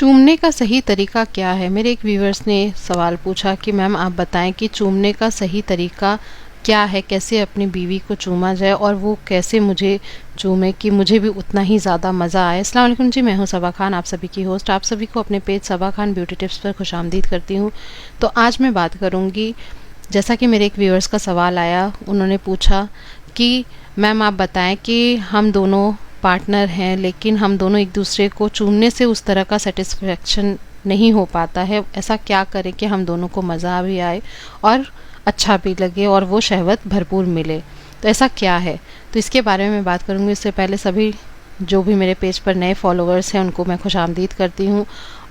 चूमने का सही तरीका क्या है? मेरे एक व्यूअर्स ने सवाल पूछा कि मैम आप बताएं कि चूमने का सही तरीका क्या है, कैसे अपनी बीवी को चूमा जाए और वो कैसे मुझे चूमे कि मुझे भी उतना ही ज़्यादा मज़ा आए। अस्सलाम वालेकुम जी, मैं हूँ सबा खान, आप सभी की होस्ट। आप सभी को अपने पेज सबा खान ब्यूटी टिप्स पर खुशामदीद करती हूँ। तो आज मैं बात करूँगी, जैसा कि मेरे एक व्यूअर्स का सवाल आया, उन्होंने पूछा कि मैम आप बताएं कि हम दोनों पार्टनर हैं लेकिन हम दोनों एक दूसरे को चूमने से उस तरह का सेटिस्फेक्शन नहीं हो पाता है, ऐसा क्या करें कि हम दोनों को मज़ा भी आए और अच्छा भी लगे और वो शहवत भरपूर मिले। तो ऐसा क्या है, तो इसके बारे में मैं बात करूँगी। इससे पहले सभी जो भी मेरे पेज पर नए फॉलोअर्स हैं उनको मैं खुशामदीद करती हूँ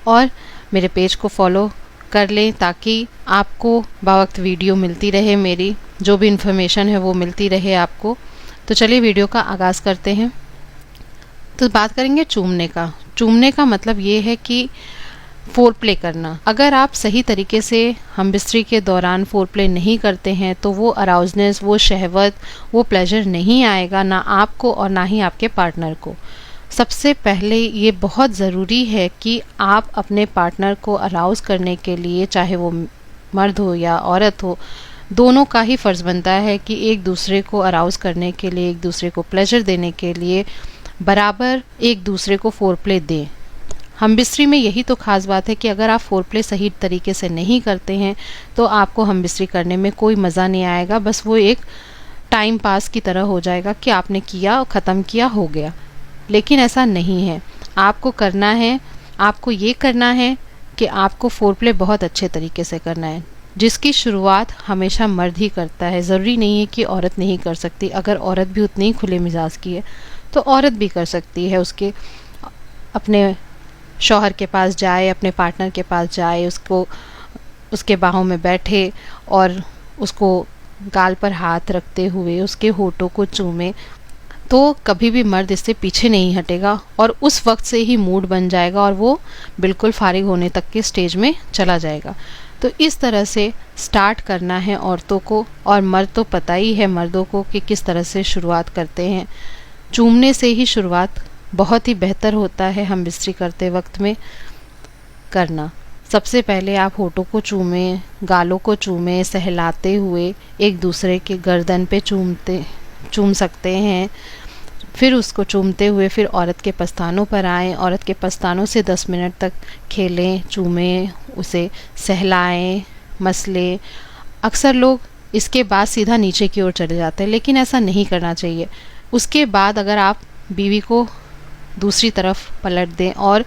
और मेरे पेज को फॉलो कर लें ताकि आपको बावक्त वीडियो मिलती रहे, मेरी जो भी इन्फॉर्मेशन है वो मिलती रहे आपको। तो चलिए वीडियो का आगाज़ करते हैं। तो बात करेंगे चूमने का। चूमने का मतलब ये है कि फोर प्ले करना। अगर आप सही तरीके से हम बिस्तरी के दौरान फोर प्ले नहीं करते हैं तो वो अराउजनेस, वो शहवत, वो प्लेजर नहीं आएगा, ना आपको और ना ही आपके पार्टनर को। सबसे पहले ये बहुत ज़रूरी है कि आप अपने पार्टनर को अराउज़ करने के लिए, चाहे वो मर्द हो या औरत हो, दोनों का ही फ़र्ज़ बनता है कि एक दूसरे को अराउज़ करने के लिए, एक दूसरे को प्लेजर देने के लिए बराबर एक दूसरे को फोर प्ले दें। हम बिस्तरी में यही तो ख़ास बात है कि अगर आप फोर प्ले सही तरीके से नहीं करते हैं तो आपको हम बिस्तरी करने में कोई मज़ा नहीं आएगा, बस वो एक टाइम पास की तरह हो जाएगा कि आपने किया, ख़त्म किया, हो गया। लेकिन ऐसा नहीं है, आपको करना है, आपको ये करना है कि आपको फोर प्ले बहुत अच्छे तरीके से करना है, जिसकी शुरुआत हमेशा मर्द ही करता है। ज़रूरी नहीं है कि औरत नहीं कर सकती। अगर औरत भी उतनी ही खुले मिजाज की है तो औरत भी कर सकती है। उसके अपने शौहर के पास जाए, अपने पार्टनर के पास जाए, उसको उसके बाहों में बैठे और उसको गाल पर हाथ रखते हुए उसके होठों को चूमे, तो कभी भी मर्द इससे पीछे नहीं हटेगा और उस वक्त से ही मूड बन जाएगा और वो बिल्कुल फारिग होने तक के स्टेज में चला जाएगा। तो इस तरह से स्टार्ट करना है औरतों को, और मर्द तो पता ही है मर्दों को कि किस तरह से शुरुआत करते हैं। चूमने से ही शुरुआत बहुत ही बेहतर होता है हम बिस्तरी करते वक्त में करना। सबसे पहले आप होठों को चूमें, गालों को चूमें, सहलाते हुए एक दूसरे के गर्दन पे चूम सकते हैं। फिर उसको चूमते हुए फिर औरत के पस्तानों पर आएँ, औरत के पस्तानों से 10 मिनट तक खेलें, चूमें, उसे सहलाएं, मसलें। अक्सर लोग इसके बाद सीधा नीचे की ओर चले जाते हैं, लेकिन ऐसा नहीं करना चाहिए। उसके बाद अगर आप बीवी को दूसरी तरफ पलट दें और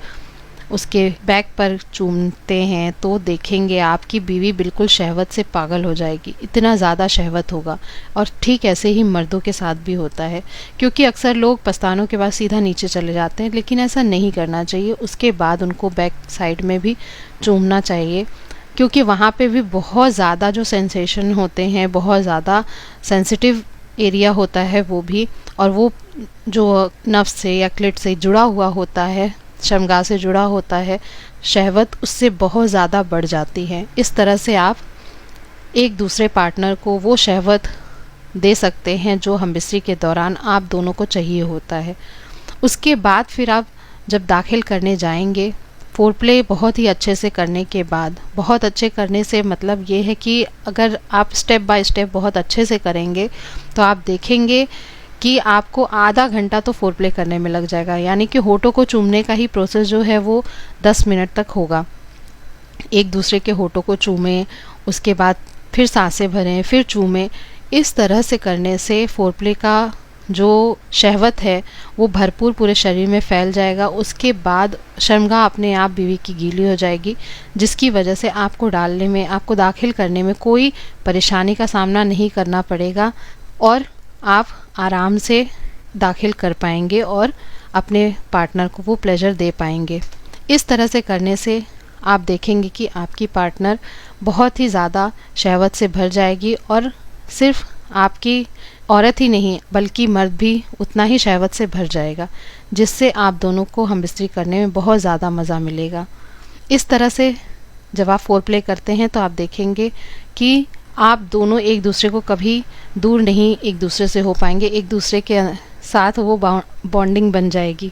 उसके बैक पर चूमते हैं तो देखेंगे आपकी बीवी बिल्कुल शहवत से पागल हो जाएगी, इतना ज़्यादा शहवत होगा। और ठीक ऐसे ही मर्दों के साथ भी होता है, क्योंकि अक्सर लोग पस्तानों के बाद सीधा नीचे चले जाते हैं, लेकिन ऐसा नहीं करना चाहिए। उसके बाद उनको बैक साइड में भी चूमना चाहिए, क्योंकि वहाँ पे भी बहुत ज़्यादा जो सेंसेशन होते हैं, बहुत ज़्यादा सेंसिटिव एरिया होता है वो भी, और वो जो नफ्स से या क्लिट से जुड़ा हुआ होता है, शर्मगाह से जुड़ा होता है, शहवत उससे बहुत ज़्यादा बढ़ जाती है। इस तरह से आप एक दूसरे पार्टनर को वो शहवत दे सकते हैं जो हम बिस्तरी के दौरान आप दोनों को चाहिए होता है। उसके बाद फिर आप जब दाखिल करने जाएंगे, फोर प्ले बहुत ही अच्छे से करने के बाद, बहुत अच्छे करने से मतलब ये है कि अगर आप स्टेप बाय स्टेप बहुत अच्छे से करेंगे तो आप देखेंगे कि आपको आधा घंटा तो फोर प्ले करने में लग जाएगा। यानी कि होठों को चूमने का ही प्रोसेस जो है वो 10 मिनट तक होगा। एक दूसरे के होठों को चूमें, उसके बाद फिर सांसें भरें, फिर चूमें। इस तरह से करने से फोर प्ले का जो शहवत है वो भरपूर पूरे शरीर में फैल जाएगा। उसके बाद शर्मगाह अपने आप बीवी की गीली हो जाएगी, जिसकी वजह से आपको डालने में, आपको दाखिल करने में कोई परेशानी का सामना नहीं करना पड़ेगा और आप आराम से दाखिल कर पाएंगे और अपने पार्टनर को वो प्लेजर दे पाएंगे। इस तरह से करने से आप देखेंगे कि आपकी पार्टनर बहुत ही ज़्यादा शहवत से भर जाएगी और सिर्फ आपकी औरत ही नहीं बल्कि मर्द भी उतना ही शहवत से भर जाएगा, जिससे आप दोनों को हम बिस्तरी करने में बहुत ज़्यादा मज़ा मिलेगा। इस तरह से जब आप फोर प्ले करते हैं तो आप देखेंगे कि आप दोनों एक दूसरे को कभी दूर नहीं एक दूसरे से हो पाएंगे, एक दूसरे के साथ वो बॉन्डिंग बन जाएगी।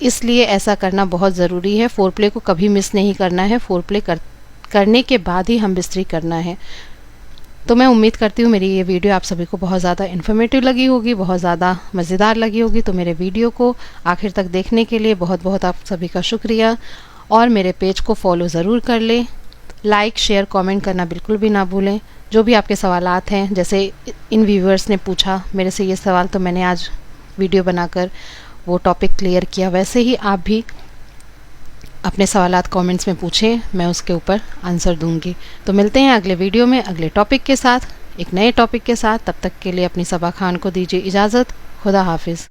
इसलिए ऐसा करना बहुत ज़रूरी है। फोरप्ले को कभी मिस नहीं करना है। फोरप्ले करने के बाद ही हम बिस्तरी करना है। तो मैं उम्मीद करती हूँ मेरी ये वीडियो आप सभी को बहुत ज़्यादा इन्फॉर्मेटिव लगी होगी, बहुत ज़्यादा मज़ेदार लगी होगी। तो मेरे वीडियो को आखिर तक देखने के लिए बहुत बहुत आप सभी का शुक्रिया, और मेरे पेज को फॉलो ज़रूर कर लें। लाइक, शेयर, कमेंट करना बिल्कुल भी ना भूलें। जो भी आपके सवालात हैं, जैसे इन व्यूअर्स ने पूछा मेरे से ये सवाल, तो मैंने आज वीडियो बनाकर वो टॉपिक क्लियर किया। वैसे ही आप भी अपने सवालात कमेंट्स में पूछें, मैं उसके ऊपर आंसर दूंगी। तो मिलते हैं अगले वीडियो में अगले टॉपिक के साथ, एक नए टॉपिक के साथ। तब तक के लिए अपनी सबा खान को दीजिए इजाज़त। खुदा हाफिज़।